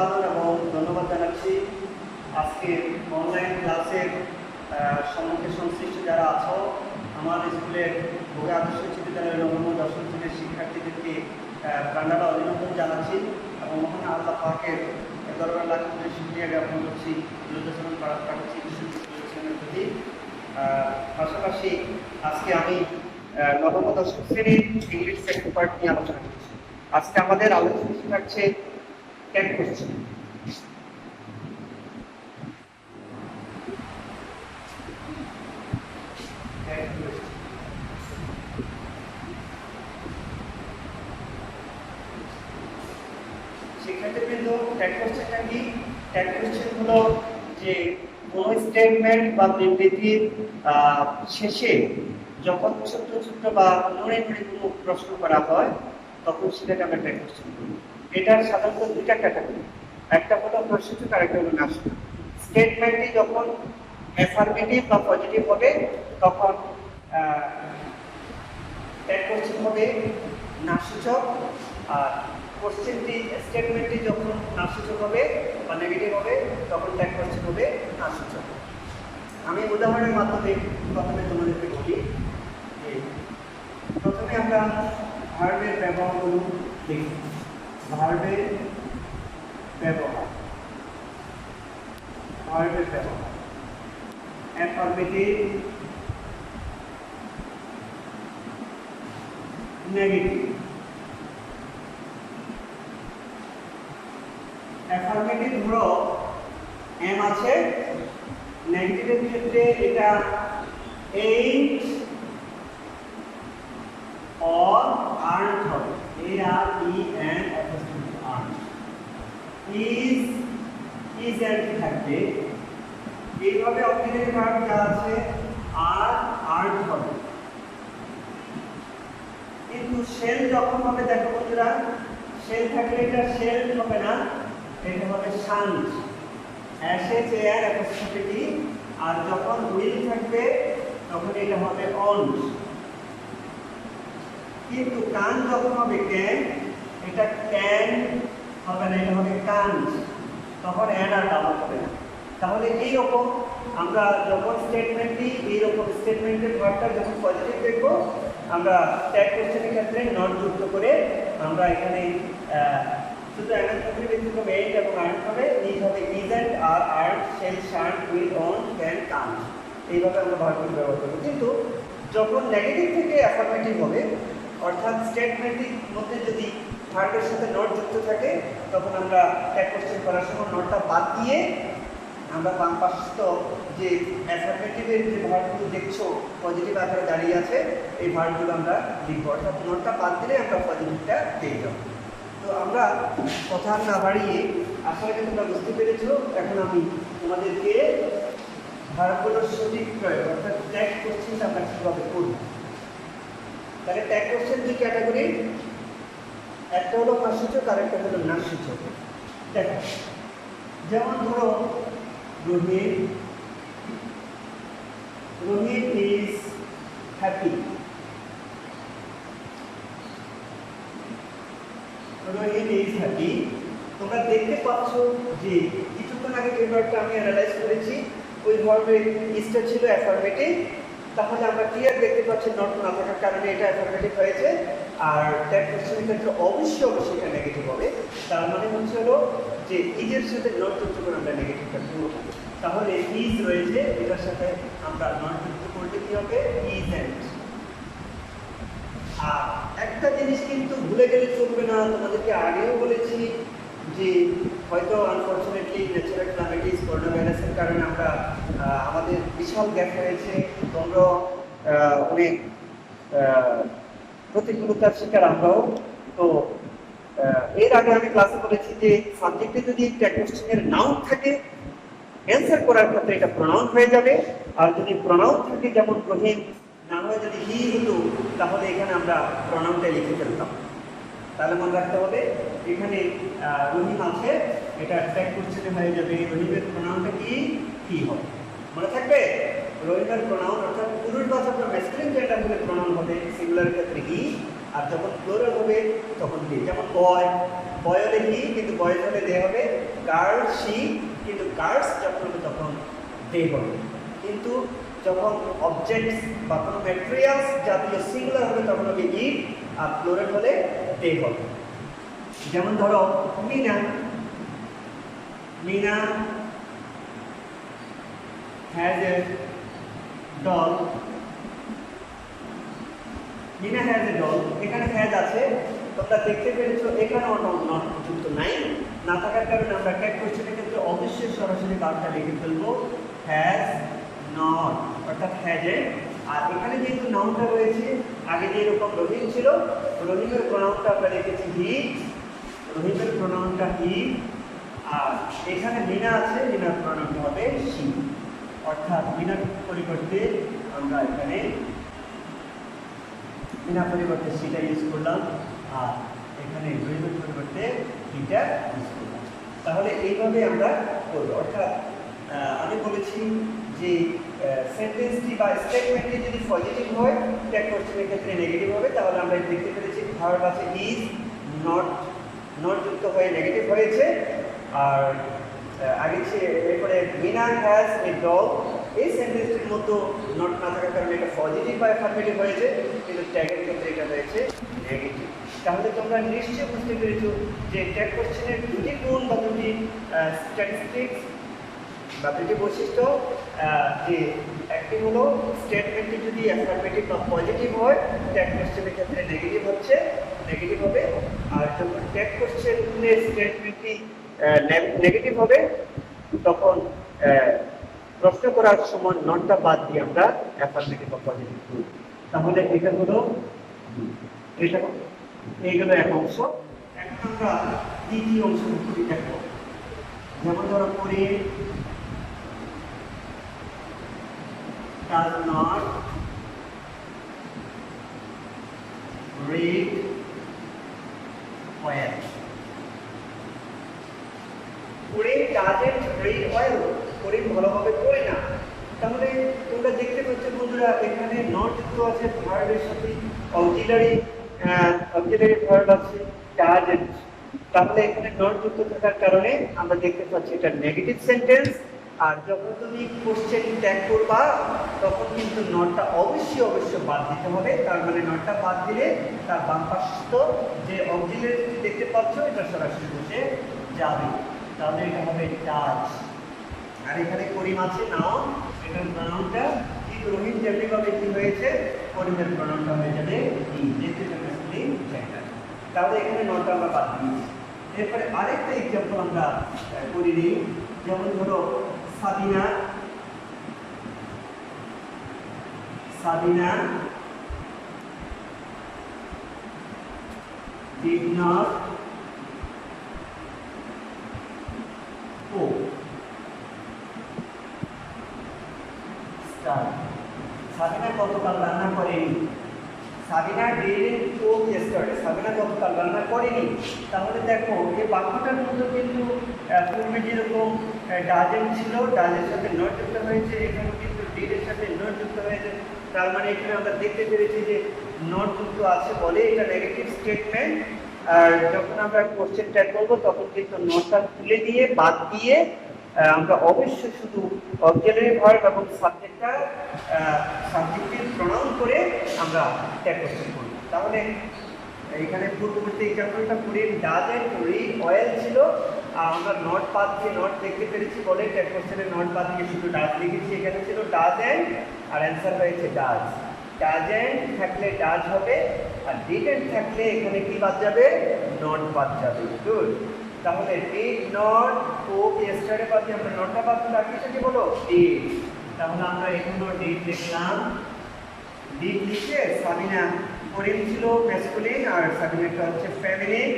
অভিবাদন এবং ধন্যবাদ জানাচ্ছি। আজকে অনলাইন ক্লাসের সম্মুখে সংশ্লিষ্ট যারা আছো, আমার স্কুলের ভোগে আদর্শ বিদ্যালয়ের নবম দশম শ্রেণীর শিক্ষার্থীদেরকে প্রাণঢালা অভিনন্দন জানাচ্ছি এবং মহান আল্লাহ পাকের দরবার লাখ শুকরিয়া জ্ঞাপন করছি, বিরোধাচরণ কাটাচ্ছি বিশ্ববিদ্যালয়ের প্রতি। পাশাপাশি আজকে আমি নবম দশম শ্রেণীর ইংলিশ সেকেন্ড পার্ট নিয়ে আলোচনা করছি। আজকে আমাদের আলোচনা থাকছে ট্যাগ কোশ্চেন। শিক্ষার্থীবৃন্দ, ট্যাগ কোশ্চেনটা কি? ট্যাগ কোশ্চেন হলো যে কোন স্টেটমেন্ট বা বিবৃতির শেষে যখন ছোট্ট ছোট্ট বা নুড়ে নুড়ে কোনো প্রশ্ন করা হয় তখন সেটাকে আমরা ট্যাগ কোশ্চেন বলি। এটার সাধারণত দুইটা ক্যাটাগরি, একটা হলো প্রশ্নসূচক আর একটা হলো নাসূচক। স্টেটমেন্টটি যখন অ্যাফার্মেটিভ বা পজিটিভ হবে তখন ট্যাগ কোশ্চেন হবে নাসূচক, আর কোশ্চেনটি স্টেটমেন্টটি যখন নাসূচক হবে বা নেগেটিভ হবে তখন ট্যাগ কোশ্চেন হবে নাসূচক। আমি উদাহরণের মাধ্যমে প্রথমে তোমাদেরকে বলি। প্রথমে আমরা ভার্বের ব্যবহারগুলো দেখি। ভার্বের ব্যবহার, ভার্বের ব্যবহার অ্যাফার্মেটিভ, নেগেটিভ। অ্যাফার্মেটিভ ধরো এম আছে, নেগেটিভের ক্ষেত্রে এটা এইট or aren't হবে, AREN apostrophe aren't। isn't থাকবে। এইভাবে অক্সিলারি ভার্ব যা আছে aren't হবে। কিন্তু শেল যখন হবে, দেখো বন্ধুরা, শেল থাকলে এটা শেল হবে না, এটা হবে শান্ট, SHAN apostrophe T। আর যখন উইল থাকবে তখন এটা হবে অন্ট। কিন্তু কান যখন হবে ক্যান, এটা ক্যান হবে না, এটা হবে কান্ট, তখন অ্যান আর ডাবল হবে না। তাহলে এইরকম আমরা যখন স্টেটমেন্টটি এইরকম স্টেটমেন্টের ভার্বটা যখন পজিটিভ দেখব, আমরা ট্যাগ কোশ্চেনের ক্ষেত্রে নট যুক্ত করে আমরা এখানে শুধু অ্যানাথমেটিক ব্যতিক্রম এইট এবং আর্ট হবে, ইজ হবে isn't, are aren't, shall, shan't, will, won't, can, can't. এইভাবে আমরা ভার্বগুলো ব্যবহার করব। কিন্তু যখন নেগেটিভ থেকে অ্যাফার্মেটিভ হবে, অর্থাৎ স্টেটমেন্টের মধ্যে যদি ভার্বের সাথে নট যুক্ত থাকে, তখন আমরা ট্যাগ কোশ্চেন করার সময় নটটা বাদ দিয়ে আমরা বাম পাশস্থ যে অ্যাফার্মেটিভের যে ভার্বগুলো দেখছো পজিটিভ আকারে দাঁড়িয়ে আছে, এই ভার্বগুলো আমরা লিখবো। অর্থাৎ নটটা বাদ দিলে আমরা পজিটিভটা পেয়ে যাব। তো আমরা কথা না বাড়িয়ে, আশা করি তোমরা বুঝতে পেরেছো। এখন আমি তোমাদেরকে ভার্বগুলোর সঠিক প্রয়োগ অর্থাৎ ট্যাগ কোশ্চেনটা আমরা কীভাবে করব। তাহলে ট্যাগ কোশ্চেন দুই ক্যাটাগরি, একটা হলো নাসূচক আর একটা হলো নাসূচক। দেখো, যেমন ধরো Rohit is happy. Rohit is happy. তোমরা দেখতে পাচ্ছ যে কিছুক্ষণ আগে যে ভার্বটা আমি অ্যানালাইজ করেছি, ওই ভার্বের ইজটা ছিল অ্যাফার্মেটিভ। তাহলে আমরা ক্লিয়ার দেখতে পাচ্ছি নট না থাকার কারণে এটা অ্যাফার্মেটিভ হয়েছে। আর ট্যাগ কোশ্চেনের ক্ষেত্রে অবশ্যই এটা নেগেটিভ হবে। তার মানে হচ্ছে হলো যে ইজের সাথে নট যুক্ত করে আমরা নেগেটিভটা করব। তাহলে ইজ রয়েছে, এটার সাথে আমরা নট যুক্ত করলে কি হবে? ইজেন্ট। আর একটা জিনিস কিন্তু ভুলে গেলে চলবে না, তোমাদেরকে আগেও বলেছি যে হয়তো আনফর্চুনেটলি ন্যাচারাল ক্লাইমেটিস করোনা ভাইরাসের কারণে আমরা আমাদের বিশাল গ্যাপ হয়েছে, তোমরা অনেক প্রতিকূলতার শিকার আমরাও। তো এর আগে আমি ক্লাসে বলেছি যে সাবজেক্টে যদি ট্যাগ কোশ্চেনের নাউন থাকে, অ্যান্সার করার ক্ষেত্রে এটা প্রোনাউন হয়ে যাবে। আর যদি প্রোনাউন থাকে, যেমন রহিম, না হয় যদি হি হতো, তাহলে এখানে আমরা প্রোনাউনটাই লিখে ফেলতাম। তাহলে মনে রাখতে হবে এখানে রহিম আছে, এটা ট্যাগ কোশ্চেনে হয়ে যাবে। রহিমের প্রোনাউনটা কি হবে মনে থাকবে? রহিমের প্রোনাউন অর্থাৎ পুরুষবাচক বা ম্যাসকুলিন জেন্ডার হলে প্রোনাউন হবে সিঙ্গুলার ক্ষেত্রে হি, আর যখন প্লুরাল হবে তখন হি। যেমন বয়, বয় হলে হি, কিন্তু বয়েজ হলে দে হবে। গার্ল শি, কিন্তু গার্লস যখন হবে তখন দে হবে। কিন্তু যখন অবজেক্টস বা কোনো ম্যাটেরিয়ালস জাতীয় সিঙ্গুলার হবে তখন হবে ইট, আর প্লুরাল হলে দে হবে। যেমন ধরো Mina, Mina has a doll, Mina has a doll, এখানে হ্যাজ আছে, তোমরা দেখতে পেরেছো এখানেও নট যুক্ত নাই, না থাকার কারণে আমরা ট্যাগ কোশ্চেনের ক্ষেত্রে অবশ্যই সরাসরি বার্তা লিখে ফেলবো হ্যাজ নট, অর্থাৎ হ্যাজ এ। আর এখানে যেহেতু নাউনটা রয়েছে, আগে যেরকম রহিম ছিল, রহিমের প্রোনাউনটা আমরা লিখেছি হি, রহিমের প্রোনাউনটা হি। আর এখানে মিনা আছে, মিনার প্রোনাউনটা হবে শি, অর্থাৎ মিনার পরিবর্তে আমরা এখানে মিনা পরিবর্তে সিটা ইউজ করলাম, আর এখানে রহিমের পরিবর্তে হিটা ইউজ করলাম। তাহলে এইভাবে আমরা করবো। অর্থাৎ আমি বলেছি যে সেন্টেন্সটি বা স্টেটমেন্টটি যদি পজিটিভ হয় ট্যাগ কোশ্চেনের ক্ষেত্রে নেগেটিভ হবে। তাহলে আমরা দেখতে পেরেছি ভার্ব আছে ইজ, নট, নট যুক্ত হয়ে নেগেটিভ হয়েছে। আর আগে এরপরে মিনা হ্যাজ এ ডগ, এই সেন্টেন্সটির মতো নট না থাকার কারণে এটা পজিটিভ বা অ্যাফার্মেটিভ হয়েছে, কিন্তু ট্যাগের ক্ষেত্রে এটা হয়েছে নেগেটিভ। তাহলে তোমরা নিশ্চয়ই বুঝতে পেরেছো যে ট্যাগ কোশ্চেনের দুটি গুণ বা দুটি স্ট্যাটিস্টিক্স বা দুটি বৈশিষ্ট্য, যে একটি হলো স্টেটমেন্টটি যদি অ্যাফার্মেটিভ বা পজিটিভ হয় ট্যাগ কোশ্চেনের ক্ষেত্রে নেগেটিভ হচ্ছে, নেগেটিভ হবে। আর যখন ট্যাগ কোশ্চেনের স্টেটমেন্টটি নেগেটিভ হবে তখন প্রশ্ন করার সময় নটটা বাদ দিয়ে আমরা অ্যাফার্মেটিভ বা পজিটিভ করি। তাহলে এটা হলো এইগুলো এক অংশ। এখন আমরা দ্বিতীয় অংশ দেখবো। যেমন ধরো করে does not read well, করে doesn't read well, করে ভালোভাবে পড়ে না। তাহলে তোমরা দেখতে পাচ্ছ বন্ধুরা এখানে নট যুক্ত আছে ভার্বের সাথে, অক্সিলারি ভার্ব আছে doesn't। তাহলে এখানে নট যুক্ত থাকার কারণে আমরা দেখতে পাচ্ছি এটা নেগেটিভ সেন্টেন্স। আর যখন তুমি কোশ্চেন ট্যাগ করবা তখন কিন্তু নটটা অবশ্যই বাদ দিতে হবে। তার মানে নটটা বাদ দিলে তার বাম পাশস্থ যে অক্সিলারি দেখতে পাচ্ছ এটা সরাসরি বসে যাবে। তাহলে এটা হবে ডাজ। আর এখানে করিম আছে নাউন, এটার প্রনাউনটা ঠিক রহিম যেমনিভাবে কি হয়েছে করিমের প্রনাউনটা হয়ে যাবে হি, যেহেতু এটা ম্যাসকুলিন জেন্ডার। তাহলে এখানে নটটা আমরা বাদ দিয়েছি। এরপরে আরেকটা এক্সাম্পল আমরা করে নিই। যেমন ধরো Sabina, Sabina did not cook, Sabina গতকাল রান্না করেনি। Sabina didn't cook yesterday, Sabina গতকাল রান্না করেনি। তাহলে দেখো এই বাক্যটার মধ্যে কিন্তু পূর্বে যেরকম ডাজেন্ট ছিল, ডাজের সাথে নট যুক্ত হয়েছে, এখানে কিন্তু ডিড এর সাথে নট যুক্ত হয়েছে। তার মানে এখানে আমরা দেখতে পেরেছি যে নট যুক্ত আছে বলে এটা নেগেটিভ স্টেটমেন্ট। আর যখন আমরা কোশ্চেন ট্যাগ করবো তখন কিন্তু নটটা তুলে দিয়ে বাদ দিয়ে আমরা অবশ্যই শুধু অক্সিলারি ভার্ব এবং সাবজেক্টের প্রনাউন করে আমরা ট্যাগ কোশ্চেন করব। তাহলে এখানে পূর্ববর্তী এক্সাম্পলটা করে ডাজেন্ট রিড ওয়েল ছিল, আর আমরা নট বাদ দিয়ে নট দেখতে পেরেছি বলে ট্যাগ কোশ্চেনের নট বাদ দিয়ে শুধু ডাজ লিখেছি। এখানে ছিল ডাজেন্ট আর অ্যান্সার হয়েছে ডাজ। ডাজেন্ট থাকলে ডাজ হবে, আর ডিডেন্ট থাকলে এখানে কি বাদ যাবে, নট বাদ যাবে। গুড। তাহলে ডিড নট কুক ইয়েস্টারডে বাদ দিয়ে আমরা নটটা বাদ দিয়ে বাকি কি বলো ডিড। তাহলে আমরা এখানেও ডিড লিখলাম। ডিড লিখে সাবিনা, করিম ছিল ম্যাসকুলিন আর সাবিনাটা হচ্ছে ফেমিনিন।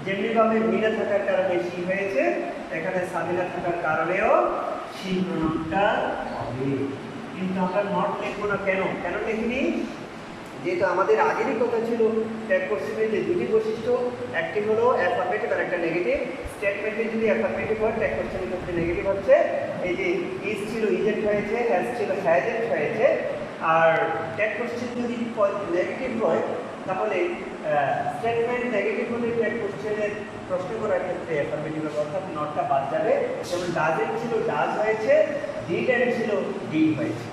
যেমনিভাবে মিনা থাকার কারণে শি হয়েছে, এখানে সাবিনা থাকার কারণেও শি প্রনাউনটা হবে। কিন্তু আমরা নট লিখবো না, কেন লিখিনি? যেহেতু আমাদের আগেরই কথা ছিল ট্যাগ কোশ্চেনের যে দুটি বৈশিষ্ট্য, একটি হলো অ্যাফার্মেটিভ আর একটা নেগেটিভ। স্টেটমেন্টে যদি অ্যাফার্মেটিভ হয় ট্যাগ কোশ্চেনের ক্ষেত্রে নেগেটিভ হচ্ছে। এই যে ইজ ছিল ইজেন্ট হয়েছে, হ্যাজ ছিল হ্যাজেন্ট হয়েছে। আর ট্যাগ কোশ্চেন যদি নেগেটিভ হয় তাহলে স্টেটমেন্ট নেগেটিভ হলে একটা কোশ্চেনের প্রশ্ন করার ক্ষেত্রে অ্যাফার্মেটিভ অর্থাৎ নটটা বাদ যাবে। যেমন ডাজেন্ট ছিল ডাজ হয়েছে, ডিডেন্ট ছিল ডিড হয়েছে।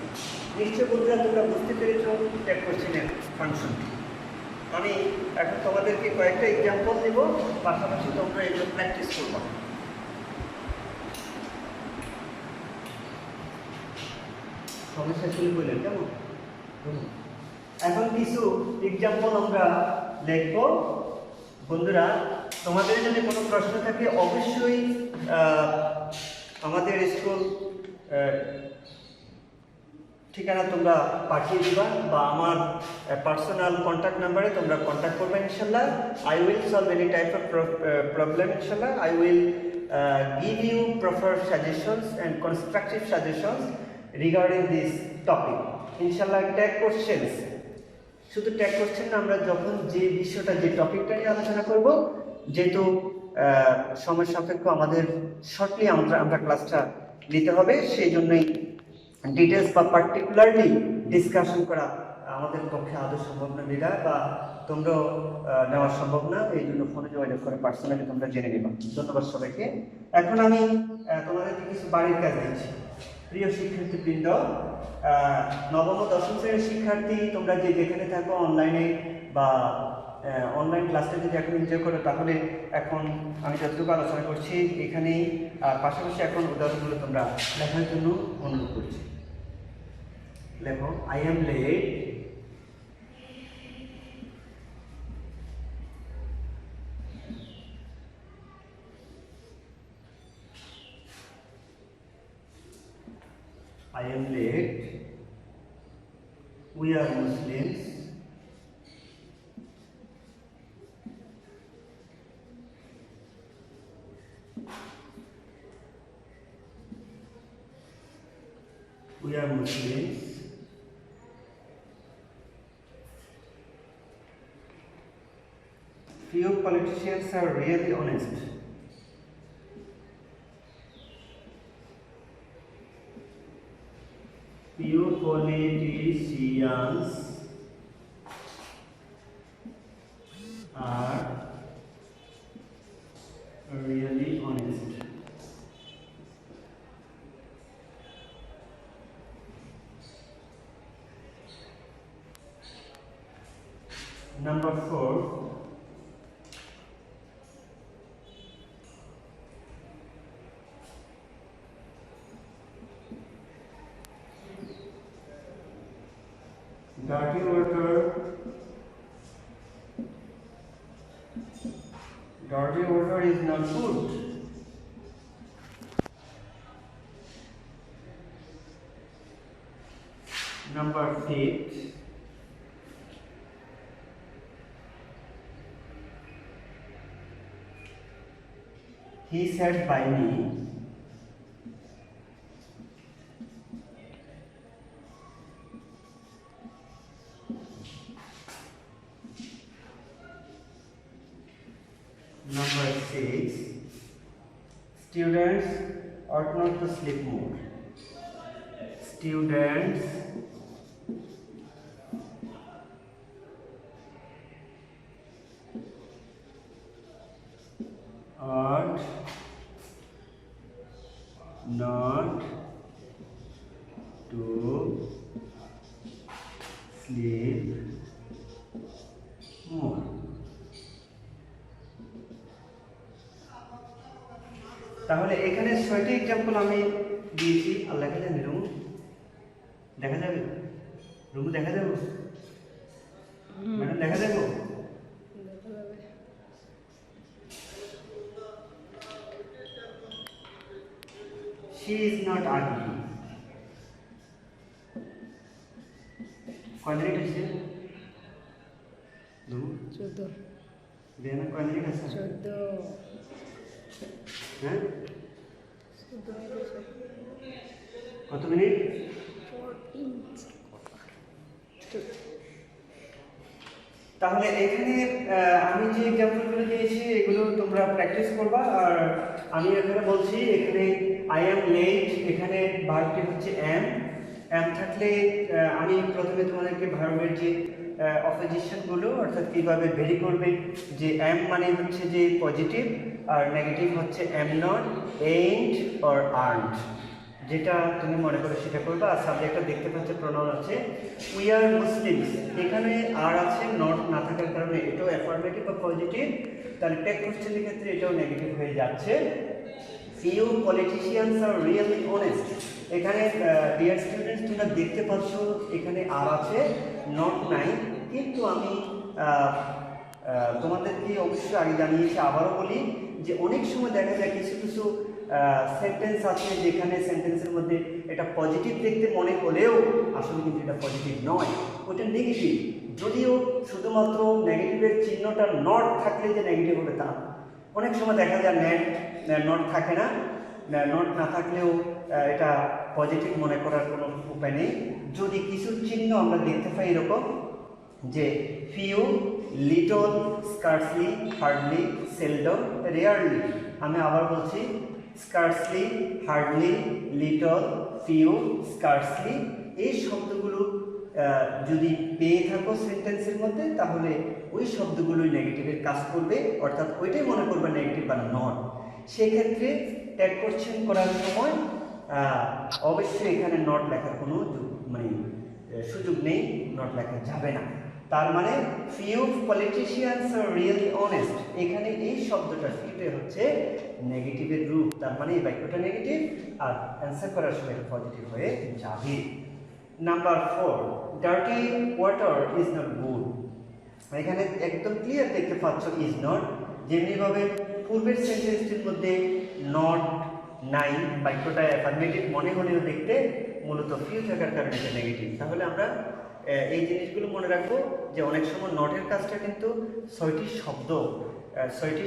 নিশ্চয় বন্ধুরা তোমরা বুঝতে পেরেছো একটা কোশ্চেনের ফাংশন। আমি এখন তোমাদেরকে কয়েকটা এক্সাম্পল দেব, পাশাপাশি তোমরা এগুলো প্র্যাকটিস করবা। সমস্যা শুরু করলেন কেমন? এখন কিছু এক্সাম্পল আমরা দেখব। বন্ধুরা তোমাদের যদি কোনো প্রশ্ন থাকে অবশ্যই আমাদের স্কুল ঠিকানা তোমরা পাঠিয়ে দিবা বা আমার পার্সোনাল কন্ট্যাক্ট নাম্বারে তোমরা কন্ট্যাক্ট করবে ইনশাল্লাহ। I will solve any type of problem ইনশাল্লাহ। I will give you proper suggestions and constructive suggestions regarding this topic. ইনশাল্লাহ ট্যাগ কোশ্চেন্স, শুধু ট্যাগ কোশ্চেন না, আমরা যখন যে বিষয়টা যে টপিকটা নিয়ে আলোচনা করব, যেহেতু সময় সাপেক্ষ আমাদের শর্টলি আমরা ক্লাসটা নিতে হবে, সেই জন্যই ডিটেলস বা পার্টিকুলারলি ডিসকাশন করা আমাদের পক্ষে আদৌ সম্ভব না বিদা, বা তোমরাও নেওয়া সম্ভব না। এই জন্য ফোনে যোগাযোগ করে পার্সোনালি তোমরা জেনে নেবা। ধন্যবাদ সবাইকে। এখন আমি তোমাদেরকে কিছু বাড়ির কাজ দিচ্ছি। প্রিয় শিক্ষার্থীবৃন্দ, নবম ও দশম শ্রেণীর শিক্ষার্থী তোমরা যে যেখানে থাকো অনলাইনে বা অনলাইন ক্লাসটা যদি এখন এনজয় করো, তাহলে এখন আমি যতটুকু আলোচনা করছি এখানেই, পাশাপাশি এখন উদাহরণগুলো তোমরা লেখার জন্য অনুরোধ করছি। লেখো, I am late, I am late, we are Muslims, we are Muslims, few politicians are really honest. Few politicians are really honest. Number 4, dirty water is not good. Number 5, he sat by me. Number 6, students ought not to sleep more. Students ought not to sleep more. তাহলে এখানে 6টি example আমি দিয়েছি। আল্লাহ কে জানি, রুমু দেখা যাবে? রুমু দেখা যাবে? ম্যাডাম দেখা যাবে? She is not ugly. কয় মিনিট আছে? 14 দেনা কয় মিনিট আছে? 14 হ্যাঁ, কত মিনিট? 14। তাহলে এখানে আমি যে এক্সাম্পলগুলো দিয়েছি এগুলো তোমরা প্র্যাকটিস করবা। আর আমি এখানে বলছি, এখানে আই এম লেট, এখানে ভার্বটি হচ্ছে এম, এম থাকলে আমি প্রথমে তোমাদেরকে ভার্বের যে অপোজিশনগুলো অর্থাৎ কীভাবে ভেরি করবে, যে এম মানে হচ্ছে যে পজিটিভ আর নেগেটিভ হচ্ছে am not, ain't or earned, যেটা তুমি মনে করো সেটা করবে। আর সাবজেক্টটা দেখতে পাচ্ছ প্রোনাউন আছে উই আর মুসলিমস, এখানে আর আছে নট না থাকার কারণে এটাও অ্যাফার্মেটিভ বা পজিটিভ, তাহলে টেক কোশ্চেনের ক্ষেত্রে এটাও নেগেটিভ হয়ে যাচ্ছে। Few politicians are really honest, এখানে ডিয়ার স্টুডেন্টস তোমরা দেখতে পাচ্ছ এখানে আর আছে নট নাই, কিন্তু আমি তোমাদেরকে অবশ্যই আগে জানিয়েছি, আবারও বলি যে অনেক সময় দেখা যায় কিছু কিছু সেন্টেন্স আছে যেখানে সেন্টেন্সের মধ্যে এটা পজিটিভ দেখতে মনে হলেও আসলে কিন্তু এটা পজিটিভ নয়, ওটা নেগেটিভ। যদিও শুধুমাত্র নেগেটিভের চিহ্নটা নট থাকলে যে নেগেটিভ হবে তা, অনেক সময় দেখা যায় নট থাকে না, নট না থাকলেও এটা পজিটিভ মনে করার কোনো উপায় নেই। যদি কিছু চিহ্ন আমরা দেখতে পাই এরকম যে few, little, scarcely, hardly, seldom, rarely, আমি আবার বলছি scarcely, hardly, little, few, scarcely, এই শব্দগুলো যদি পেয়ে থাকো সেন্টেন্সের মধ্যে তাহলে ওই শব্দগুলোই নেগেটিভের কাজ করবে, অর্থাৎ ওইটাই মনে করবে নেগেটিভ বা নট। সেক্ষেত্রে ট্যাগ কোশ্চেন করার সময় অবশ্যই এখানে নট লেখার কোনো সুযোগ নেই, নট লেখা যাবে না। তার মানে few politicians are really honest, এখানে এই শব্দটা ফিউতে হচ্ছে নেগেটিভের রূপ, তার মানে এই বাক্যটা নেগেটিভ আর অ্যান্সার করার সময় এটা পজিটিভ হয়ে যাবে। Number 4, dirty water is not good, এখানে একদম ক্লিয়ার দেখতে পাচ্ছ ইজ নট, যেমনিভাবে পূর্বের সেন্টেন্সটির মধ্যে নট নাই, বাক্যটা অ্যাফার্মেটিভ মনে হলেও দেখতে মূলত ফিউ থাকার কারণে এটা নেগেটিভ। তাহলে আমরা এই জিনিসগুলো মনে রাখবো যে অনেক সময় নটের কাজটা কিন্তু 6টি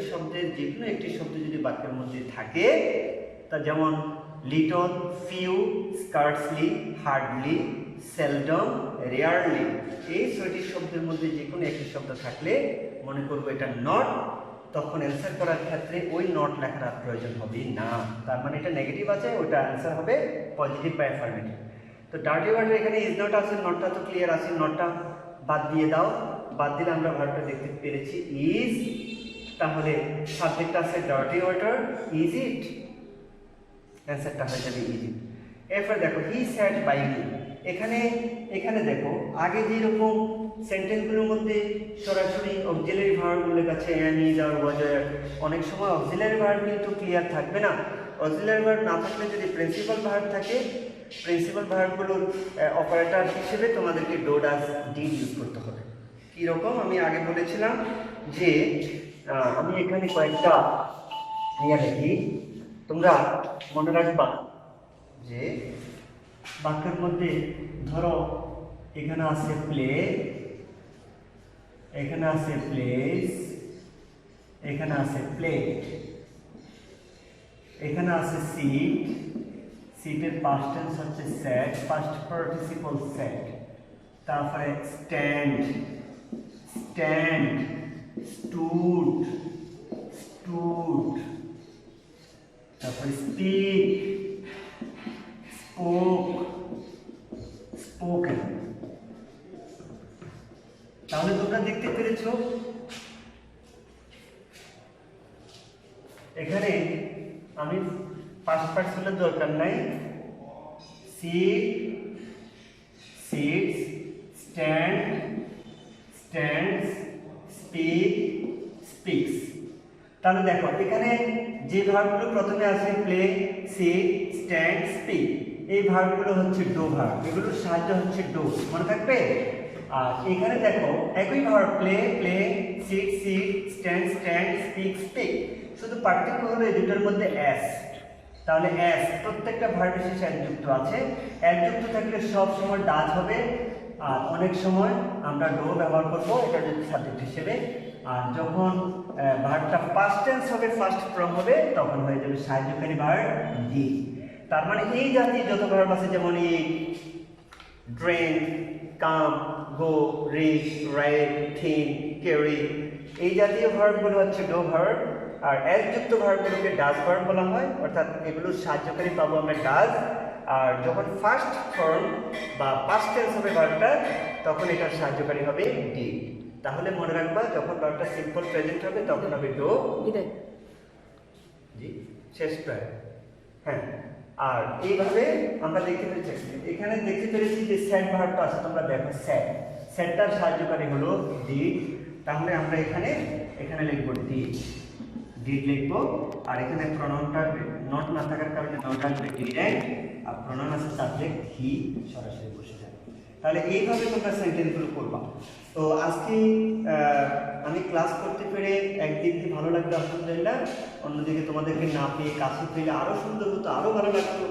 শব্দের যে কোনো একটি শব্দ যদি বাক্যের মধ্যে থাকে, তা যেমন little, few, scarcely, hardly, seldom, rarely, এই 6টি শব্দের মধ্যে যে কোনো একটি শব্দ থাকলে মনে করবো এটা নট, তখন অ্যান্সার করার ক্ষেত্রে ওই নট লেখার আর প্রয়োজন হবে না, তার মানে এটা নেগেটিভ আছে, ওটা অ্যান্সার হবে পজিটিভ বা অ্যাফার্মেটিভ। তো ডার্টি ওয়াটার এখানে ইজ নট আছে, নটটা তো ক্লিয়ার আছে, নটটা বাদ দিয়ে দাও, বাদ দিলে আমরা ভার্বটা দেখতে পেরেছি ইজ, তাহলে সাবজেক্ট আছে ডার্টি ওয়াটার, ইজ ইট, অ্যান্সারটা হয়ে যাবে ইজ ইট। এরপর দেখো হি স্যাট বাই মি, এখানে দেখো আগে যেরকম সেন্টেন্সগুলোর মধ্যে সরাসরি অক্সিলারি ভার্ব উল্লেখ আছে এম, ইজ আর ওয়াজ, অনেক সময় অক্সিলারি ভার্ব কিন্তু ক্লিয়ার থাকবে না, অক্সিলারি ভার্ব না থাকলে যদি প্রিন্সিপাল ভার্ব থাকে, প্রিন্সিপাল ভার্বগুলোর অপারেটর হিসেবে তোমাদেরকে ডো, ডাজ, ডিড ইউজ করতে হবে। কীরকম আমি আগে বলেছিলাম যে আমি এখানে কয়েকটা লিখি, তোমরা মনে রাখবা যে বাক্যের মধ্যে ধরো এখানে আছে প্লে, এখানে আছে প্লেস, এখানে আছে প্লেট, এখানে আছে সিট, সিটের পাস্ট টেন্স হচ্ছে স্যাট, পাস্ট পার্টিসিপল স্যাট, তারপরে স্ট্যান্ড, স্ট্যান্ড, স্টুড, স্টুড, তারপরে স্পিক, স্পোক, স্পোকেন। তাহলে তোমরা দেখতে পেরেছ এখানে আমি পাস্ট পার্টিসিপলের দরকার নাই, sit, sits, stand, stands, speak, speaks. তাহলে দেখো এখানে যে ভার্বগুলো প্রথমে আছে প্লে, সিট, স্ট্যান্ড, স্পিক, এই ভার্বগুলো হচ্ছে ডো ভার্ব, এগুলোর সাহায্য হচ্ছে ডো, মনে থাকবে। আর এখানে দেখো একই verb play, play, sit, sit, stand, stand, speak, speak, শুধু পার্থক্য হলো এই দুটোর মধ্যে এস। তাহলে এস প্রত্যেকটা ভার্বের শেষে এস যুক্ত আছে, এস যুক্ত থাকলে সব সময় ডাজ হবে, আর অনেক সময় আমরা ডো ব্যবহার করবো এটা যদি সাবজেক্ট হিসেবে। আর যখন ভার্বটা পাস্ট টেন্স হবে, ফার্স্ট ফর্ম হবে, তখন হয়ে যাবে সাহায্যকারী ভার্ব ডি। তার মানে এই জাতীয় যত ভার্ব আছে যেমন ইট, ড্রিঙ্ক, কাম, গো, রিচ, রাইট, থিঙ্ক, ক্যারি, এই জাতীয় ভার্বগুলো হচ্ছে ডো ভার্ব। আর এস যুক্ত ভার্বগুলোকে ডাজ ভার্ব বলা হয়, অর্থাৎ এগুলোর সাহায্যকারী পাবো আমরা ডাজ। আর যখন ফার্স্ট ফর্ম বা পাস্ট টেন্স হবে ভার্বটা তখন এটার সাহায্যকারী হবে ডিড। তাহলে মনে রাখবা যখন ভার্বটা সিম্পল প্রেজেন্ট হবে তখন হবে ডু। জি শেষ প্রায়। হ্যাঁ, আর এইভাবে আমরা দেখতে পেরেছি, এখানে দেখতে পেরেছি যে স্যাড ভার্বটা আছে, তোমরা দেখো স্যাড, স্যাডটার সাহায্যকারী হলো ডিড। তাহলে আমরা এখানে লিখবো ডিড, ডিড লিখবো। আর এখানে প্রনাউনটা নট না থাকার কারণে নট আসবে ডিরেক্ট, আর প্রনাউন আছে সাবজেক্ট হি, সরাসরি বসে যাবে। তাহলে এইভাবে তোমরা সেন্টেন্সগুলো করবা। তো আজকে আমি ক্লাস করতে পেরে একদিক দিয়ে ভালো লাগলো আলহামদুলিল্লাহ, অন্যদিকে তোমাদেরকে না পেয়ে কাছে পেলে আরও সুন্দর হতো, আরও ভালো লাগতো।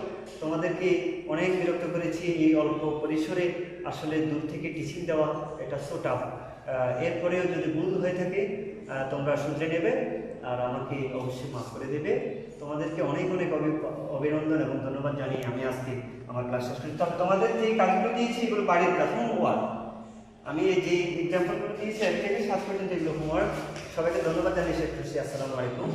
তোমাদেরকে অনেক বিরক্ত করেছি এই অল্প পরিসরে, আসলে দূর থেকে টিচিং দেওয়া এটা সো টাফ। এরপরেও যদি ভুল হয়ে থাকে তোমরা শুধরে নেবে আর আমাকে অবশ্যই মাফ করে দেবে। তোমাদেরকে অনেক অনেক অভিনন্দন এবং ধন্যবাদ জানিয়ে আমি আজকে আমার ক্লাস শেষ করি। তবে তোমাদের যে কাজগুলো দিয়েছি এগুলো বাড়ির কাজ, হোমওয়ার্ক। আমি এই যে এক্সাম্পলগুলো দিয়েছি 1 থেকে 7 পর্যন্ত এগুলো হোমওয়ার্ক। সবাইকে ধন্যবাদ জানিয়ে শেষ করছি। আসসালামু আলাইকুম।